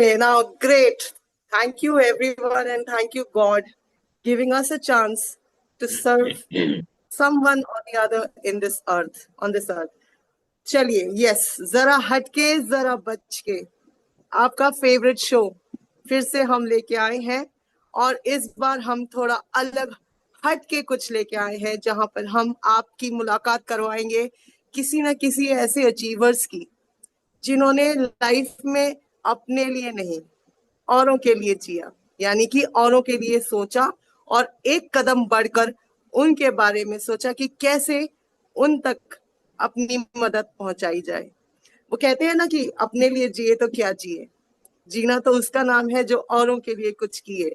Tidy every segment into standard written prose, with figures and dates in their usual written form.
Okay, now great. Thank you everyone and thank you God giving us a chance to serve someone or the other in this earth, on this earth. चलिए, yes, जरा हटके जरा बच के आपका favourite show फिर से हम लेके आए हैं और इस बार हम थोड़ा अलग हट के कुछ लेके आए हैं जहां पर हम आपकी मुलाकात करवाएंगे किसी न किसी ऐसे अचीवर्स की जिन्होंने लाइफ में अपने लिए नहीं औरों के लिए जिया, यानी कि औरों के लिए सोचा और एक कदम बढ़कर उनके बारे में सोचा कि कैसे उन तक अपनी मदद पहुंचाई जाए। वो कहते हैं ना कि अपने लिए जिए तो क्या जिए, जीना तो उसका नाम है जो औरों के लिए कुछ किए।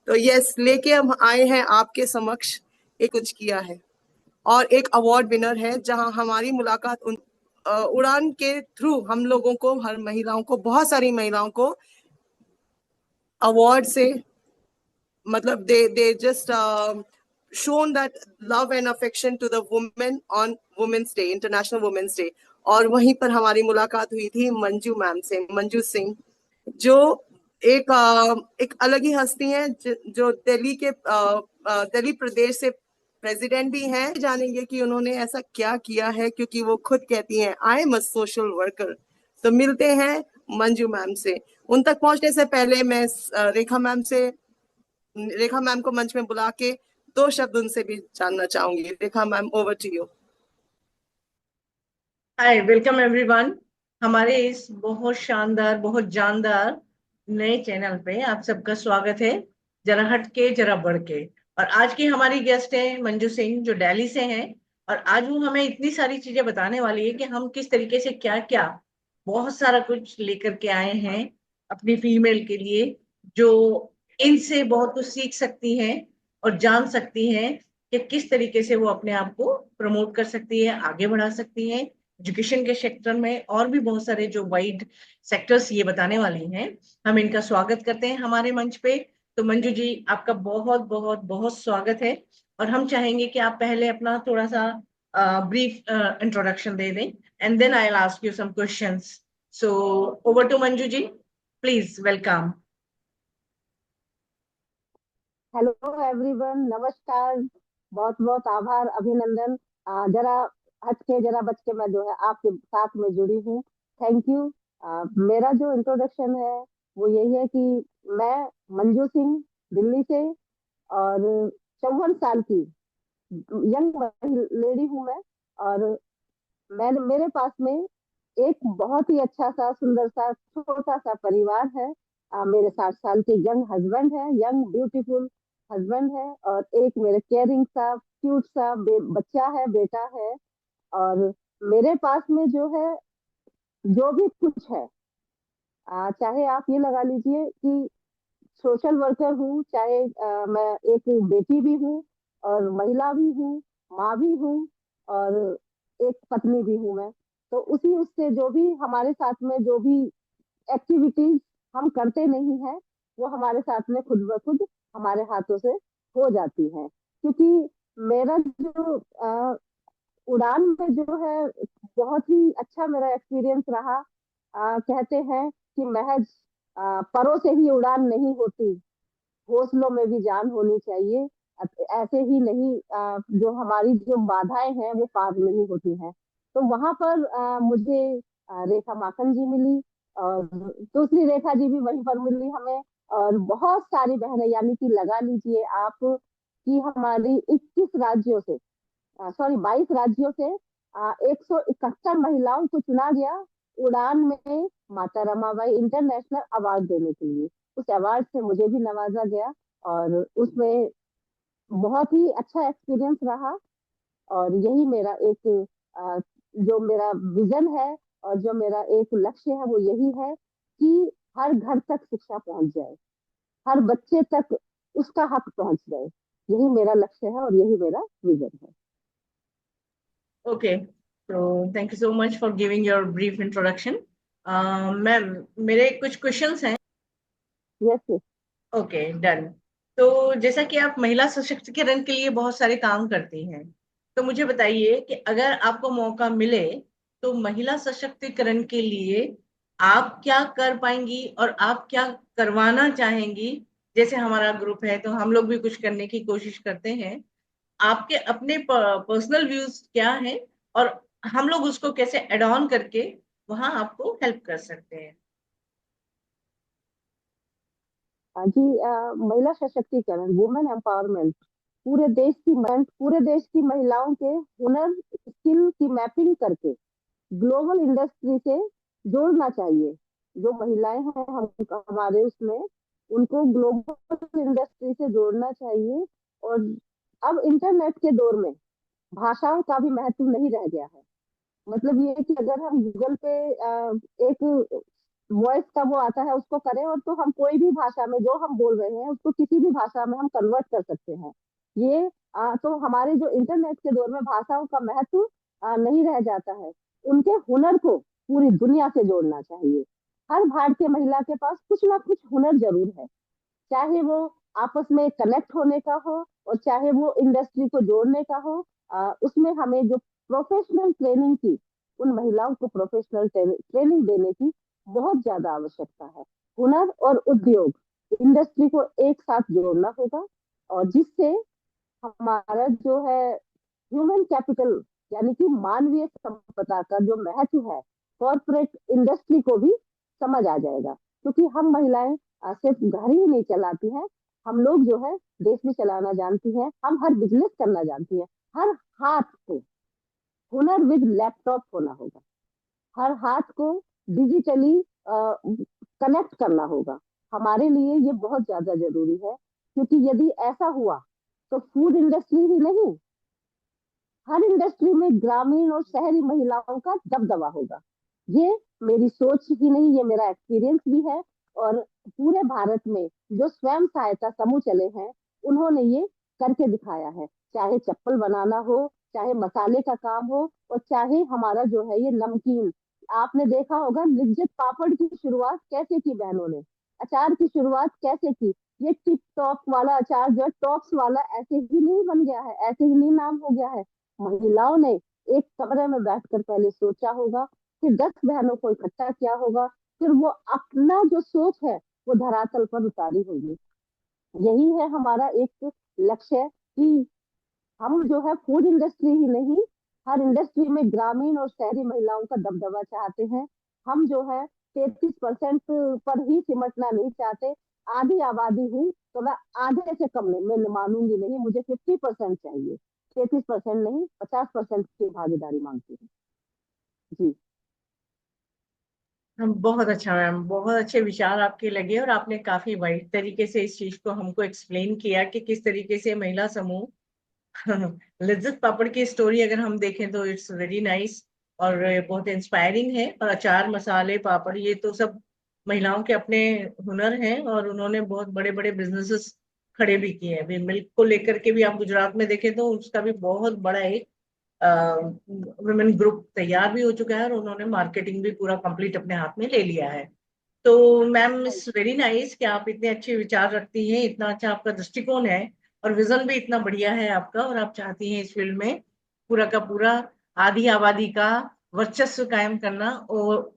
तो यस, लेके हम आए हैं आपके समक्ष एक कुछ किया है और एक अवार्ड विनर है जहां हमारी मुलाकात उड़ान के थ्रू हम लोगों को, हर महिलाओं को, बहुत सारी महिलाओं को अवार्ड से मतलब they just shown that love and affection to the women on Women's Day, International Women's Day। और वहीं पर हमारी मुलाकात हुई थी मंजू मैम से, मंजू सिंह, जो एक अलग ही हस्ती हैं, जो दिल्ली प्रदेश से प्रेसिडेंट भी हैं। जानेंगे कि उन्होंने ऐसा क्या किया है, क्योंकि वो खुद कहती हैं I am a social worker. तो मिलते हैं मंजू मैम से। उन तक पहुंचने से पहले मैं रेखा मैम को मंच में बुला के दो शब्द उनसे भी जानना चाहूंगी। Rekha ma'am, over to you. Hi, welcome everyone. हमारे इस बहुत शानदार, बहुत जानदार नए चैनल पे आप सबका स्वागत है, जरा हट के जरा बढ़ के। और आज की हमारी गेस्ट है मंजू सिंह, जो दिल्ली से हैं। और आज वो हमें इतनी सारी चीजें बताने वाली है कि हम किस तरीके से क्या क्या बहुत सारा कुछ लेकर के आए हैं अपनी फीमेल के लिए, जो इनसे बहुत कुछ सीख सकती हैं और जान सकती हैं कि किस तरीके से वो अपने आप को प्रमोट कर सकती है, आगे बढ़ा सकती है एजुकेशन के सेक्टर में, और भी बहुत सारे जो वाइड सेक्टर्स ये बताने वाली हैं। हम इनका स्वागत करते हैं हमारे मंच पे। तो मंजू जी, आपका बहुत बहुत बहुत स्वागत है। और हम चाहेंगे कि आप पहले अपना थोड़ा सा ब्रीफ इंट्रोडक्शन दे दें, and then I will ask you some questions. So over to Manju ji, please welcome. Hello everyone, नमस्कार, बहुत बहुत आभार, अभिनंदन। जरा हट के जरा बच के मैं जो है आपके साथ में जुड़ी हूँ। Thank you. मेरा जो इंट्रोडक्शन है वो यही है कि मैं मंजू सिंह, दिल्ली से, और 54 साल की यंग लेडी हूँ मैं। और मेरे पास में एक बहुत ही अच्छा सा, सुंदर सा, छोटा सा परिवार है। मेरे 60 साल के यंग हस्बैंड है, यंग ब्यूटीफुल हस्बैंड है, और एक मेरे केयरिंग सा, क्यूट सा बच्चा है, बेटा है। और मेरे पास में जो है, जो भी कुछ है, चाहे आप ये लगा लीजिए कि सोशल वर्कर हूँ, चाहे मैं एक बेटी भी हूँ, और महिला भी हूँ, माँ भी हूँ, और एक पत्नी भी हूँ मैं। तो उसी उससे जो भी हमारे साथ में जो भी एक्टिविटीज हम करते नहीं है, वो हमारे साथ में खुद ब खुद हमारे हाथों से हो जाती है। क्योंकि मेरा जो उड़ान में जो है, बहुत ही अच्छा मेरा एक्सपीरियंस रहा। कहते हैं कि महज परों से ही उड़ान नहीं होती, हौसलों में भी जान होनी चाहिए। ऐसे ही नहीं, जो हमारी जो बाधाएं हैं वो पार नहीं होती हैं। तो वहां पर मुझे रेखा माखन जी मिली, और दूसरी रेखा जी भी वहीं पर मिली हमें, और बहुत सारी बहनें, यानी कि लगा लीजिए आप कि हमारी 21 राज्यों से, सॉरी 22 राज्यों से 171 महिलाओं को चुना गया उड़ान में माता रमाबाई इंटरनेशनल अवार्ड देने के लिए। उस अवार्ड से मुझे भी नवाजा गया, और उसमें बहुत ही अच्छा एक्सपीरियंस रहा। और यही मेरा एक जो मेरा विजन है और जो मेरा एक लक्ष्य है, वो यही है कि हर घर तक शिक्षा पहुंच जाए, हर बच्चे तक उसका हक पहुंच जाए। यही मेरा लक्ष्य है और यही मेरा विजन है। ओके, तो thank you so much for giving your brief introduction. Ma'am, मेरे कुछ क्वेश्चंस हैं। यस। Okay, done. तो जैसा कि आप महिला सशक्तिकरण के लिए बहुत सारे काम करती हैं, तो मुझे बताइए कि अगर आपको मौका मिले तो महिला सशक्तिकरण के लिए आप क्या कर पाएंगी और आप क्या करवाना चाहेंगी। जैसे हमारा ग्रुप है तो हम लोग भी कुछ करने की कोशिश करते हैं। आपके अपने पर्सनल व्यूज क्या है और हम लोग उसको कैसे एड ऑन करके वहां आपको हेल्प कर सकते हैं। जी, महिला सशक्तिकरण, वुमेन एम्पावरमेंट, पूरे देश की महिलाओं के हुनर, स्किल की मैपिंग करके ग्लोबल इंडस्ट्री से जोड़ना चाहिए। जो महिलाएं हैं हम हमारे उसमें, उनको ग्लोबल इंडस्ट्री से जोड़ना चाहिए। और अब इंटरनेट के दौर में भाषाओं का भी महत्व नहीं रह गया है। मतलब ये कि अगर हम गूगल पे एक वॉइस का वो आता है उसको करें, और तो हम कोई भी भाषा में जो हम बोल रहे हैं उसको किसी भी भाषा में हम कन्वर्ट कर सकते हैं। ये तो हमारे जो इंटरनेट के दौर में भाषाओं का महत्व नहीं रह जाता है। उनके हुनर को पूरी दुनिया से जोड़ना चाहिए। हर भारतीय महिला के पास कुछ ना कुछ हुनर जरूर है, चाहे वो आपस में कनेक्ट होने का हो और चाहे वो इंडस्ट्री को जोड़ने का हो। उसमें हमें जो प्रोफेशनल ट्रेनिंग की, उन महिलाओं को प्रोफेशनल ट्रेनिंग देने की बहुत ज्यादा आवश्यकता है। हुनर और उद्योग, इंडस्ट्री को एक साथ जोड़ना होगा, और जिससे हमारा जो है ह्यूमन कैपिटल, यानी कि मानवीय संपदा का जो महत्व है, कॉर्पोरेट इंडस्ट्री को भी समझ आ जाएगा। क्योंकि हम महिलाएं सिर्फ घर ही नहीं चलाती हैं, हम लोग जो है देश भी चलाना जानती हैं, हम हर बिजनेस करना जानती हैं। हर हाथ को हुनर विद लैपटॉप होना होगा, हर हाथ को डिजिटली कनेक्ट करना होगा। हमारे लिए ये बहुत ज्यादा जरूरी है, क्योंकि यदि ऐसा हुआ तो फूड इंडस्ट्री ही नहीं, हर इंडस्ट्री में ग्रामीण और शहरी महिलाओं का दबदबा होगा। ये मेरी सोच ही नहीं, ये मेरा एक्सपीरियंस भी है। और पूरे भारत में जो स्वयं सहायता समूह चले हैं, उन्होंने ये करके दिखाया है। चाहे चप्पल बनाना हो, चाहे मसाले का काम हो, और चाहे हमारा जो है ये नमकीन। आपने देखा होगा लिज्जत पापड़ की शुरुआत कैसे की बहनों ने, अचार की शुरुआत कैसे की। ये टिप टॉप वाला अचार जो है, टॉप्स वाला, ऐसे ही नहीं बन गया है, ऐसे ही नहीं नाम हो गया है। महिलाओं ने एक कमरे में बैठकर पहले सोचा होगा, फिर 10 बहनों को इकट्ठा किया होगा, फिर वो अपना जो सोच है वो धरातल पर उतारी होगी। यही है हमारा एक लक्ष्य, कि हम जो है फूड इंडस्ट्री ही नहीं, हर इंडस्ट्री में ग्रामीण और शहरी महिलाओं का दबदबा चाहते हैं। हम जो है 33% पर ही सिमटना नहीं चाहते। आधी आबादी हुई तो मैं आधे से कम नहीं, मैं मानूंगी नहीं, मुझे 50% चाहिए। 33% नहीं, 50% की भागीदारी मांगती हूँ। जी। हम बहुत अच्छा मैम, बहुत अच्छे विचार आपके लगे और आपने काफी वाइड तरीके से इस चीज को हमको एक्सप्लेन किया कि किस तरीके से महिला समूह लिज्जत पापड़ की स्टोरी अगर हम देखें तो इट्स वेरी नाइस और बहुत इंस्पायरिंग है। और अचार मसाले पापड़ ये तो सब महिलाओं के अपने हुनर हैं और उन्होंने बहुत बड़े बड़े बिजनेसेस खड़े भी किए हैं। अभी मिल्क को लेकर के भी आप गुजरात में देखें तो उसका भी बहुत बड़ा एक वुमेन ग्रुप तैयार भी हो चुका है और उन्होंने मार्केटिंग भी पूरा कंप्लीट अपने हाथ में ले लिया है। तो मैम इट्स वेरी नाइस कि आप इतने अच्छे विचार रखती हैं, इतना अच्छा आपका दृष्टिकोण है और विजन भी इतना बढ़िया है आपका। और आप चाहती हैं इस फील्ड में पूरा का पूरा आधी आबादी का वर्चस्व कायम करना और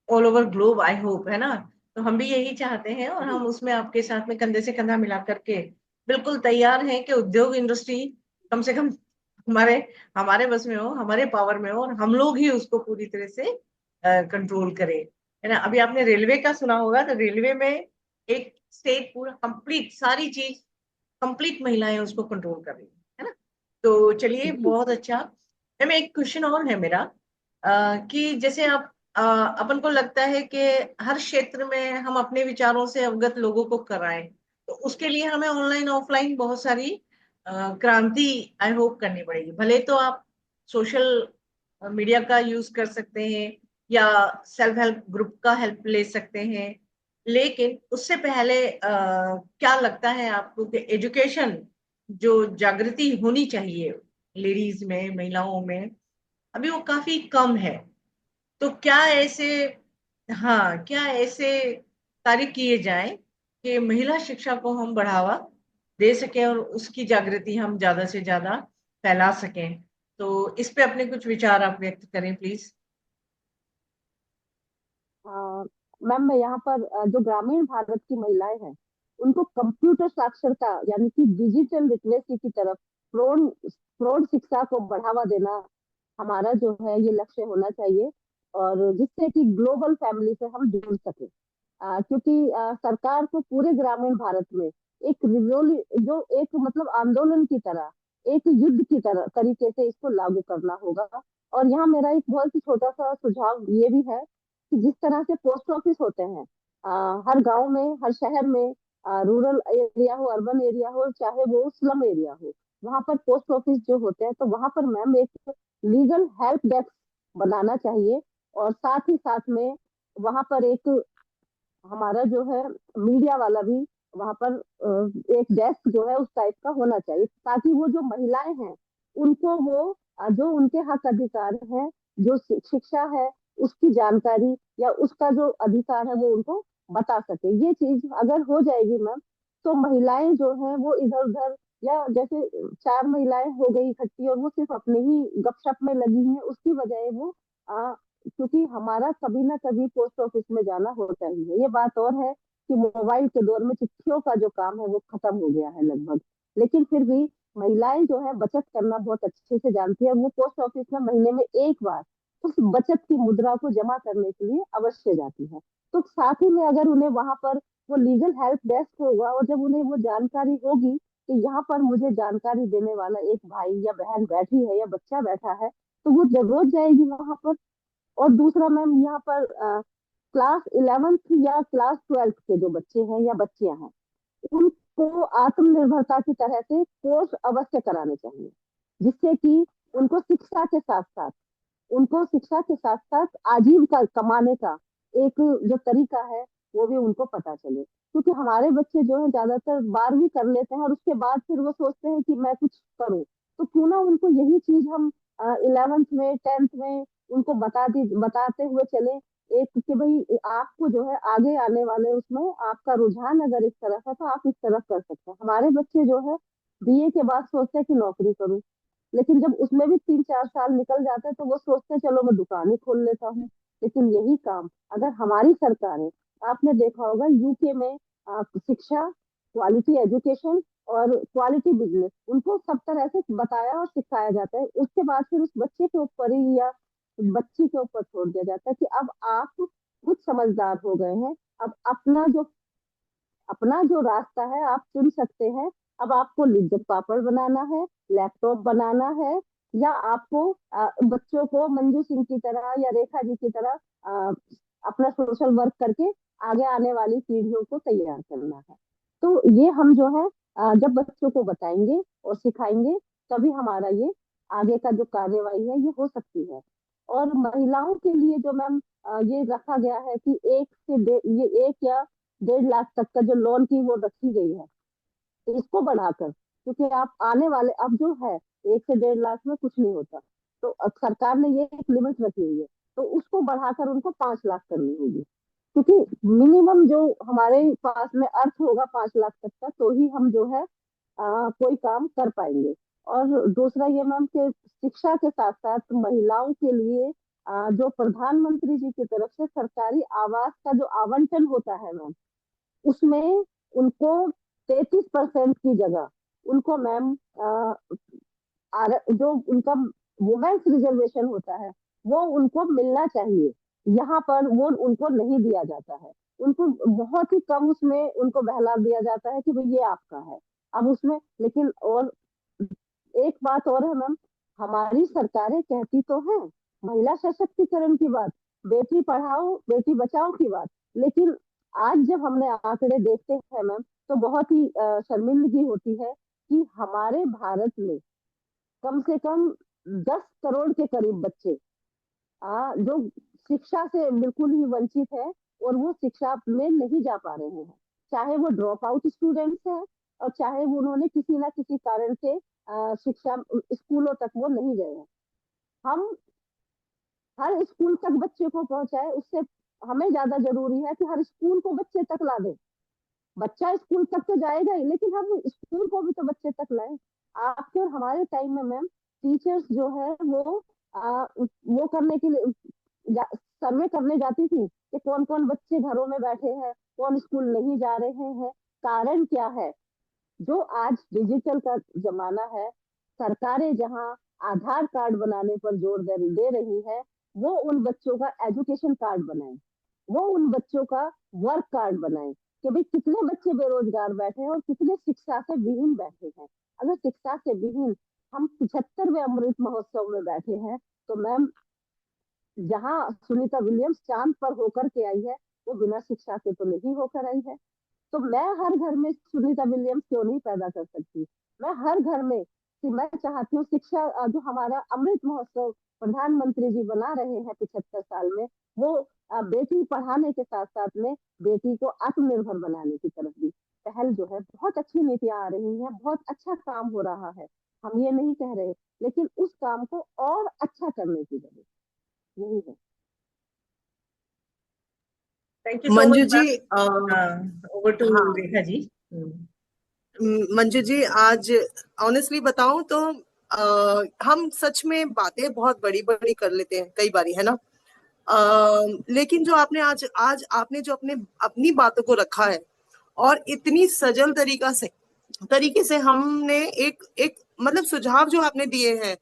all over globe, I hope, है ना। तो हम भी यही चाहते हैं और हम उसमें आपके साथ में कंधे से कंधा मिला करके बिल्कुल तैयार हैं कि उद्योग इंडस्ट्री कम से कम हमारे हमारे बस में हो, हमारे पावर में हो और हम लोग ही उसको पूरी तरह से कंट्रोल करें, है ना। अभी आपने रेलवे का सुना होगा तो रेलवे में एक स्टेट पूरा कंप्लीट सारी चीज कंप्लीट महिलाएं उसको कंट्रोल कर रही है ना। तो चलिए जी। बहुत अच्छा। मैम एक क्वेश्चन और है मेरा, कि जैसे आप अपन को लगता है कि हर क्षेत्र में हम अपने विचारों से अवगत लोगों को कराएं, तो उसके लिए हमें ऑनलाइन ऑफलाइन बहुत सारी क्रांति आई होप करनी पड़ेगी। भले तो आप सोशल मीडिया का यूज कर सकते हैं या सेल्फ हेल्प ग्रुप का हेल्प ले सकते हैं, लेकिन उससे पहले क्या लगता है आपको कि एजुकेशन जो जागृति होनी चाहिए लेडीज में, महिलाओं में, अभी वो काफी कम है। तो क्या ऐसे, हाँ, क्या ऐसे कार्य किए जाएं कि महिला शिक्षा को हम बढ़ावा दे सकें और उसकी जागृति हम ज्यादा से ज्यादा फैला सकें। तो इस पे अपने कुछ विचार आप व्यक्त करें प्लीज। मैम मैं यहाँ पर जो ग्रामीण भारत की महिलाएं हैं उनको कंप्यूटर साक्षरता यानी कि डिजिटल लिटरेसी की तरफ प्रौढ़ प्रौढ़ शिक्षा को बढ़ावा देना हमारा जो है ये लक्ष्य होना चाहिए, और जिससे कि ग्लोबल फैमिली से हम जुड़ सके। क्योंकि सरकार को पूरे ग्रामीण भारत में एक जो एक मतलब आंदोलन की तरह, एक युद्ध की तरह तरीके से इसको लागू करना होगा। और यहाँ मेरा एक बहुत ही छोटा सा सुझाव ये भी है कि जिस तरह से पोस्ट ऑफिस होते हैं हर गांव में, हर शहर में, रूरल एरिया हो, अर्बन एरिया हो, चाहे वो स्लम एरिया हो, वहां पर पोस्ट ऑफिस जो होते हैं तो वहां पर मैम एक लीगल हेल्प डेस्क बनाना चाहिए। और साथ ही साथ में वहां पर एक हमारा जो है मीडिया वाला भी वहां पर एक डेस्क जो है उस टाइप का होना चाहिए, ताकि वो जो महिलाएं हैं उनको वो जो उनके हक अधिकार है, जो शिक्षा है उसकी जानकारी या उसका जो अधिकार है वो उनको बता सके। ये चीज अगर हो जाएगी मैम तो महिलाएं जो है वो इधर उधर, या जैसे चार महिलाएं हो गई इकट्ठी और वो सिर्फ अपने ही गपशप में लगी हैं, उसकी बजाय वो क्योंकि हमारा कभी ना कभी पोस्ट ऑफिस में जाना होता ही है। ये बात और है कि मोबाइल के दौर में चिट्ठियों का जो काम है वो खत्म हो गया है लगभग, लेकिन फिर भी महिलाएं जो है बचत करना बहुत अच्छे से जानती है। वो पोस्ट ऑफिस में महीने में एक बार उस बचत की मुद्रा को जमा करने के लिए अवश्य जाती है। तो साथ ही में अगर उन्हें वहां पर वो लीगल हेल्प डेस्क होगा और जब उन्हें वो जानकारी होगी कि यहाँ पर मुझे जानकारी देने वाला एक भाई या बहन बैठी है या बच्चा बैठा है, तो वो जरूर जाएगी वहां पर। और दूसरा मैम यहाँ पर क्लास 11th या क्लास 12th के जो बच्चे हैं या बच्चियां हैं उनको आत्मनिर्भरता की तरह से कोर्स अवश्य कराने चाहिए, जिससे कि उनको शिक्षा के साथ साथ आजीविका कमाने का एक जो तरीका है वो भी उनको पता चले। क्योंकि हमारे बच्चे जो है ज्यादातर 12वीं कर लेते हैं और उसके बाद फिर वो सोचते हैं कि मैं कुछ करूं, तो क्यों ना उनको यही चीज हम 11th में 10th में उनको बताते हुए चले एक कि भाई आपको जो है आगे आने वाले उसमें आपका रुझान अगर इस तरफ है तो आप इस तरफ कर सकते हैं। हमारे बच्चे जो है बीए के बाद सोचते हैं कि नौकरी करूं, लेकिन जब उसमें भी 3-4 साल निकल जाते हैं तो वो सोचते हैं चलो मैं दुकान ही खोल लेता हूँ। लेकिन यही काम अगर हमारी सरकारें, आपने देखा होगा यूके में शिक्षा, क्वालिटी एजुकेशन और क्वालिटी बिजनेस उनको सब तरह से बताया और सिखाया जाता है, उसके बाद फिर उस बच्चे के ऊपर ही या बच्ची के ऊपर छोड़ दिया जाता है कि अब आप खुद समझदार हो गए हैं, अब अपना जो रास्ता है आप चुन सकते हैं। अब आपको लिज्जत पापड़ बनाना है, लैपटॉप बनाना है, या आपको बच्चों को मंजू सिंह की तरह या रेखा जी की तरह अपना सोशल वर्क करके आगे आने वाली पीढ़ियों को तैयार करना है। तो ये हम जो है जब बच्चों को बताएंगे और सिखाएंगे तभी हमारा ये आगे का जो कार्यवाही है ये हो सकती है। और महिलाओं के लिए जो मैम ये रखा गया है कि ये 1 या 1.5 लाख तक का जो लोन की वो रखी गई है, तो इसको बढ़ाकर, क्योंकि आप आने वाले अब जो है 1 से 1.5 लाख में कुछ नहीं होता, तो अब सरकार ने ये एक लिमिट रखी हुई है, तो उसको बढ़ाकर उनको 5 लाख करनी होगी। क्योंकि मिनिमम जो हमारे पास में अर्थ होगा 5 लाख तक का, तो ही हम जो है कोई काम कर पाएंगे। और दूसरा ये मैम कि शिक्षा के साथ साथ महिलाओं के लिए जो प्रधानमंत्री जी की तरफ से सरकारी आवास का जो आवंटन होता है मैम, उसमें उनको 33% की जगह उनको मैम जो उनका वुमेन्स रिजर्वेशन होता है वो उनको मिलना चाहिए। यहाँ पर वो उनको नहीं दिया जाता है, उनको बहुत ही कम उसमें उनको बहला दिया जाता है कि भाई ये आपका है। अब उसमें लेकिन और एक बात और है मैम, हमारी सरकारें कहती तो हैं महिला सशक्तिकरण की बात, बेटी पढ़ाओ बेटी बचाओ की बात, लेकिन आज जब हमने आंकड़े देखते हैं मैम तो बहुत ही शर्मिंदगी होती है कि हमारे भारत में कम से कम 10 करोड़ के करीब बच्चे जो शिक्षा से बिल्कुल ही वंचित है और वो शिक्षा में नहीं जा पा रहे हैं, चाहे वो ड्रॉप आउट स्टूडेंट्स हैं और चाहे वो उन्होंने किसी ना किसी कारण से शिक्षा स्कूलों तक वो नहीं गए हैं। हम हर स्कूल तक बच्चे को पहुंचाए, उससे हमें ज्यादा जरूरी है कि हर स्कूल को बच्चे तक ला दे। बच्चा स्कूल तक तो जाएगा ही, लेकिन हम स्कूल को भी तो बच्चे तक लाए। आपके और हमारे टाइम में मैम टीचर्स जो है वो वो करने के लिए सर्वे करने जाती थी कि कौन कौन बच्चे घरों में बैठे हैं, कौन स्कूल नहीं जा रहे हैं, कारण क्या है। जो आज डिजिटल का जमाना है, सरकारें जहां आधार कार्ड बनाने पर जोर दे रही है, वो उन बच्चों का एजुकेशन कार्ड बनाए, वो उन बच्चों का वर्क कार्ड बनाए कि भाई कितने बच्चे बेरोजगार बैठे हैं और कितने शिक्षा से विहीन बैठे हैं। अगर शिक्षा से विहीन हम 75वें अमृत महोत्सव में बैठे हैं, तो मैम जहाँ सुनीता विलियम्स चांद पर होकर के आई है, वो बिना शिक्षा के तो नहीं होकर आई है। तो मैं हर घर में सुनीता विलियम्स क्यों नहीं पैदा कर सकती। मैं हर घर में कि मैं चाहती हूँ शिक्षा जो हमारा अमृत महोत्सव प्रधानमंत्री जी बना रहे हैं 75 साल में, वो बेटी पढ़ाने के साथ साथ में बेटी को आत्मनिर्भर बनाने की तरफ भी पहल जो है, बहुत अच्छी नीतियां आ रही हैं, बहुत अच्छा काम हो रहा है, हम ये नहीं कह रहे, लेकिन उस काम को और अच्छा करने की जरूरत यही है। Thank you so Manju much ji, ma'am. Over to हाँ, रेखा जी। मंजू जी, आज ऑनेस्टली बताऊं तो हम सच में बातें बहुत बड़ी बड़ी कर लेते हैं कई बारी, है ना। लेकिन जो आपने आज आज आपने जो अपने अपनी बातों को रखा है और इतनी सजल तरीके से हमने एक एक मतलब सुझाव जो आपने दिए हैं,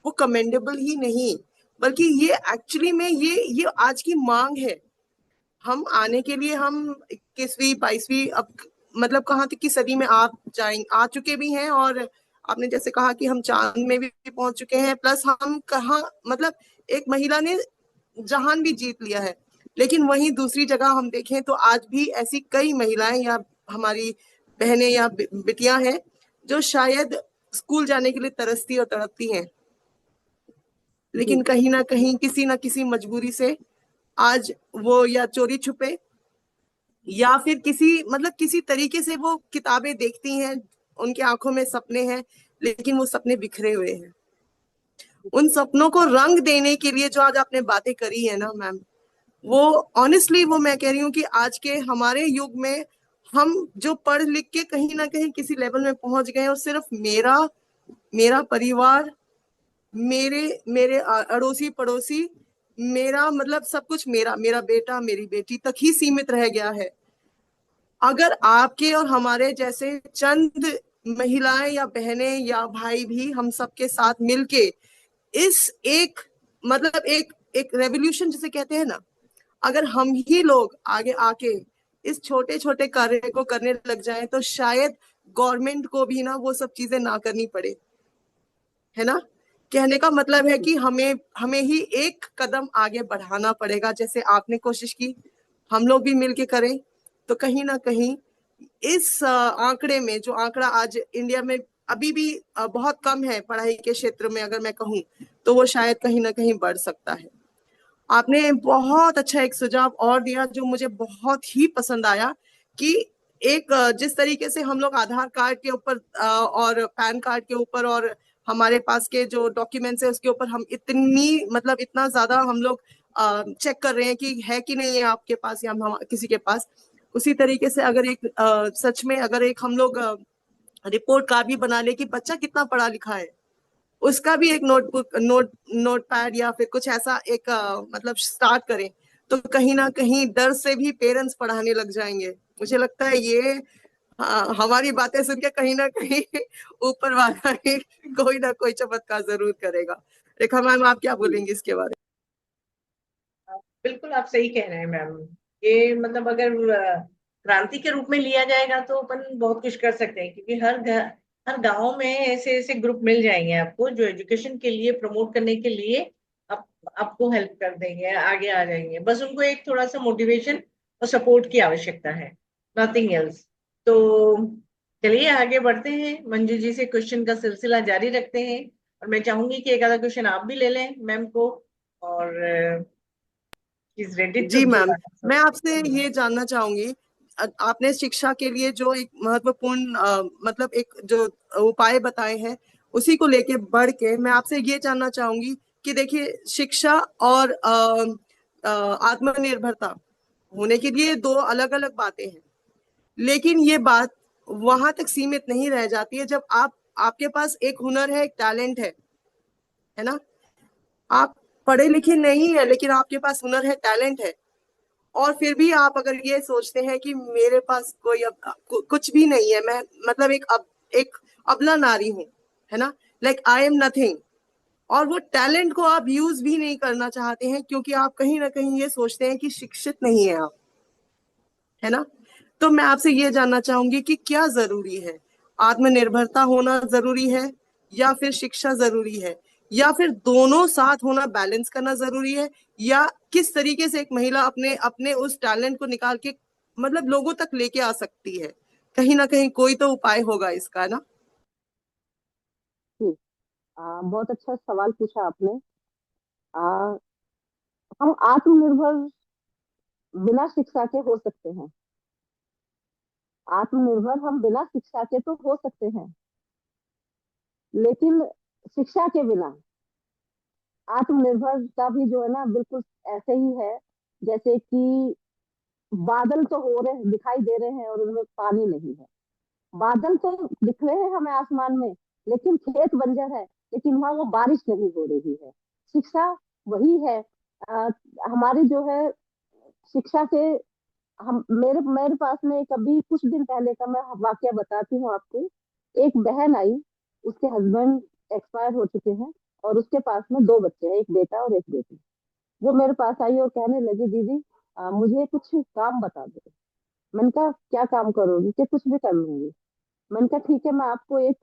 वो कमेंडेबल ही नहीं, बल्कि ये एक्चुअली में ये आज की मांग है। हम आने के लिए हम 21वीं 22वीं अब मतलब कहाँ तक की सदी में आ चुके भी हैं, और आपने जैसे कहा कि हम चांद में भी पहुंच चुके हैं, प्लस हम कहाँ मतलब एक महिला ने जहान भी जीत लिया है। लेकिन वहीं दूसरी जगह हम देखें तो आज भी ऐसी कई महिलाएं या हमारी बहनें या बिटियां हैं जो शायद स्कूल जाने के लिए तरसती और तड़पती हैं, जी लेकिन कहीं ना कहीं किसी ना किसी मजबूरी से आज वो या चोरी छुपे या फिर किसी तरीके से वो किताबें देखती हैं, उनकी आंखों में सपने हैं, लेकिन वो सपने बिखरे हुए हैं। उन सपनों को रंग देने के लिए जो आज आपने बातें करी है ना मैम, वो ऑनेस्टली वो मैं कह रही हूँ कि आज के हमारे युग में हम जो पढ़ लिख के कहीं ना कहीं किसी लेवल में पहुंच गए और सिर्फ मेरा मेरा परिवार, मेरे मेरे अड़ोसी पड़ोसी, मेरा मतलब सब कुछ मेरा मेरा बेटा मेरी बेटी तक ही सीमित रह गया है। अगर आपके और हमारे जैसे चंद महिलाएं या बहनें या भाई भी हम सबके साथ मिलके इस एक मतलब एक रेवोल्यूशन जिसे कहते हैं ना, अगर हम ही लोग आगे आके इस छोटे छोटे कार्य को करने लग जाएं, तो शायद गवर्नमेंट को भी ना वो सब चीजें ना करनी पड़े, है ना। कहने का मतलब है कि हमें हमें ही एक कदम आगे बढ़ाना पड़ेगा, जैसे आपने कोशिश की, हम लोग भी मिलके करें, तो कहीं ना कहीं इस आंकड़े में, जो आंकड़ा आज इंडिया में अभी भी बहुत कम है पढ़ाई के क्षेत्र में, अगर मैं कहूँ तो वो शायद कहीं ना कहीं बढ़ सकता है। आपने बहुत अच्छा एक सुझाव और दिया जो मुझे बहुत ही पसंद आया कि एक जिस तरीके से हम लोग आधार कार्ड के ऊपर और पैन कार्ड के ऊपर और हमारे पास के जो डॉक्यूमेंट्स है उसके ऊपर हम इतनी मतलब इतना ज्यादा हम लोग चेक कर रहे हैं कि है कि नहीं है आपके पास या हम किसी के पास, उसी तरीके से अगर एक सच में अगर एक हम लोग रिपोर्ट कार्ड भी बना ले कि बच्चा कितना पढ़ा लिखा है, उसका भी एक नोट पैड या फिर कुछ ऐसा एक मतलब स्टार्ट करें, तो कहीं ना कहीं डर से भी पेरेंट्स पढ़ाने लग जाएंगे। मुझे लगता है ये हमारी बातें सुन के कहीं ना कहीं ऊपर वाला ही कोई ना कोई चमत्कार जरूर करेगा। रेखा मैम, आप क्या बोलेंगे इसके बारे बिल्कुल आप सही कह रहे हैं मैम। ये मतलब अगर क्रांति के रूप में लिया जाएगा तो अपन बहुत कुछ कर सकते हैं, क्योंकि हर गांव में ऐसे ऐसे ग्रुप मिल जाएंगे आपको जो एजुकेशन के लिए प्रमोट करने के लिए आप आपको हेल्प कर देंगे, आगे आ जाएंगे। बस उनको एक थोड़ा सा मोटिवेशन और सपोर्ट की आवश्यकता है, नथिंग एल्स। तो चलिए आगे बढ़ते हैं, मंजू जी से क्वेश्चन का सिलसिला जारी रखते हैं। और मैं चाहूंगी कि एक आधा क्वेश्चन आप भी ले लें मैम को, और इज रेडी हैं? टू जी गिव मैम, आंसर। मैं आपसे ये जानना चाहूंगी, आपने शिक्षा के लिए जो एक महत्वपूर्ण मतलब एक जो उपाय बताए हैं, उसी को लेके बढ़ के मैं आपसे ये जानना चाहूंगी कि देखिए, शिक्षा और आत्मनिर्भरता होने के लिए दो अलग अलग बातें हैं, लेकिन ये बात वहां तक सीमित नहीं रह जाती है जब आपके पास एक हुनर है, एक टैलेंट है ना। आप पढ़े लिखे नहीं है लेकिन आपके पास हुनर है, टैलेंट है, और फिर भी आप अगर ये सोचते हैं कि मेरे पास कोई कुछ भी नहीं है, मैं मतलब एक अबला नारी हूं, है ना, लाइक आई एम नथिंग, और वो टैलेंट को आप यूज भी नहीं करना चाहते हैं क्योंकि आप कहीं ना कहीं ये सोचते हैं कि शिक्षित नहीं है आप, है ना। तो मैं आपसे ये जानना चाहूंगी कि क्या जरूरी है, आत्मनिर्भरता होना जरूरी है या फिर शिक्षा जरूरी है, या फिर दोनों साथ होना, बैलेंस करना जरूरी है, या किस तरीके से एक महिला अपने अपने उस टैलेंट को निकाल के मतलब लोगों तक लेके आ सकती है। कहीं ना कहीं कोई तो उपाय होगा इसका ना। जी, बहुत अच्छा सवाल पूछा आपने। आ, हम आत्मनिर्भर बिना शिक्षा के हो सकते हैं। आत्मनिर्भर हम बिना शिक्षा के तो हो सकते हैं, लेकिन शिक्षा के बिना आत्मनिर्भर का भी जो है ना, बिल्कुल ऐसे ही है जैसे कि बादल तो हो रहे दिखाई दे रहे हैं और उनमें पानी नहीं है। बादल तो दिख रहे हैं हमें आसमान में, लेकिन खेत बंजर है, लेकिन वहां वो बारिश नहीं हो रही है। शिक्षा वही है। आ, हमारी जो है शिक्षा से हम मेरे मेरे पास में कभी कुछ दिन पहले का मैं वाकया बताती हूँ आपको। एक बहन आई, उसके हस्बैंड एक्सपायर हो चुके हैं और उसके पास में दो बच्चे हैं, एक बेटा और एक बेटी। वो मेरे पास आई और कहने लगी, दीदी मुझे कुछ काम बता दो। मैंने कहा क्या काम करोगी? कि कुछ भी कर लूंगी। मैंने कहा ठीक है, मैं आपको एक